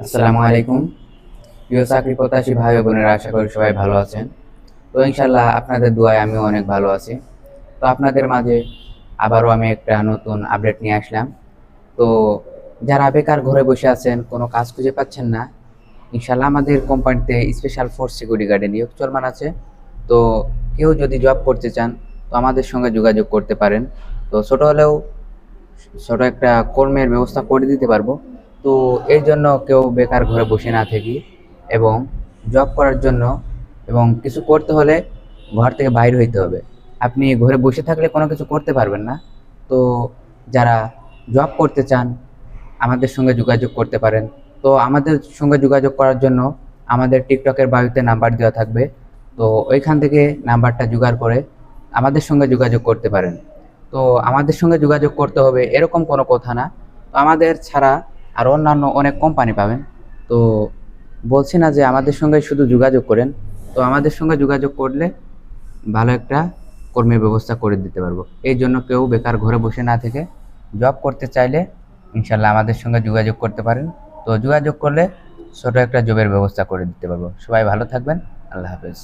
আসসালামু আলাইকুম। প্রিয় চাকরি প্রত্যাশী ভাই ও বোনেরা, আশা করি সবাই ভালো আছেন। তো ইনশাল্লাহ আপনাদের দোয়ায় আমিও অনেক ভালো আছি। তো আপনাদের মাঝে আবারও আমি একটা নতুন আপডেট নিয়ে আসলাম। তো যারা বেকার ঘরে বসে আছেন, কোনো কাজ খুঁজে পাচ্ছেন না, ইনশাল্লাহ আমাদের কোম্পানিতে স্পেশাল ফোর্স সিকিউরিটি গার্ডে নিয়োগ চলমান আছে। তো কেউ যদি জব করতে চান তো আমাদের সঙ্গে যোগাযোগ করতে পারেন। তো ছোট একটা কর্মের ব্যবস্থা করে দিতে পারবো। তো এর জন্য কেউ বেকার ঘরে বসে না থেকে এবং জব করার জন্য এবং কিছু করতে হলে ঘর থেকে বাইরে হইতে হবে। আপনি ঘরে বসে থাকলে কোনো কিছু করতে পারবেন না। তো যারা জব করতে চান আমাদের সঙ্গে যোগাযোগ করতে পারেন। তো আমাদের সঙ্গে যোগাযোগ করার জন্য আমাদের টিকটকের বায়োতে নাম্বার দেওয়া থাকবে। তো ওইখান থেকে নাম্বারটা জোগাড় করে আমাদের সঙ্গে যোগাযোগ করতে পারেন। তো আমাদের সঙ্গে যোগাযোগ করতে হবে এরকম কোনো কথা না। তো আমাদের ছাড়া আর অন্যান্য অনেক কোম্পানি পাবেন। তো বলছি না যে আমাদের সঙ্গে শুধু যোগাযোগ করেন। তো আমাদের সঙ্গে যোগাযোগ করলে ভালো একটা কর্মের ব্যবস্থা করে দিতে পারবো। এই জন্য কেউ বেকার ঘরে বসে না থেকে জব করতে চাইলে ইনশাল্লাহ আমাদের সঙ্গে যোগাযোগ করতে পারেন। তো যোগাযোগ করলে ছোট একটা জবের ব্যবস্থা করে দিতে পারবো। সবাই ভালো থাকবেন। আল্লাহ হাফেজ।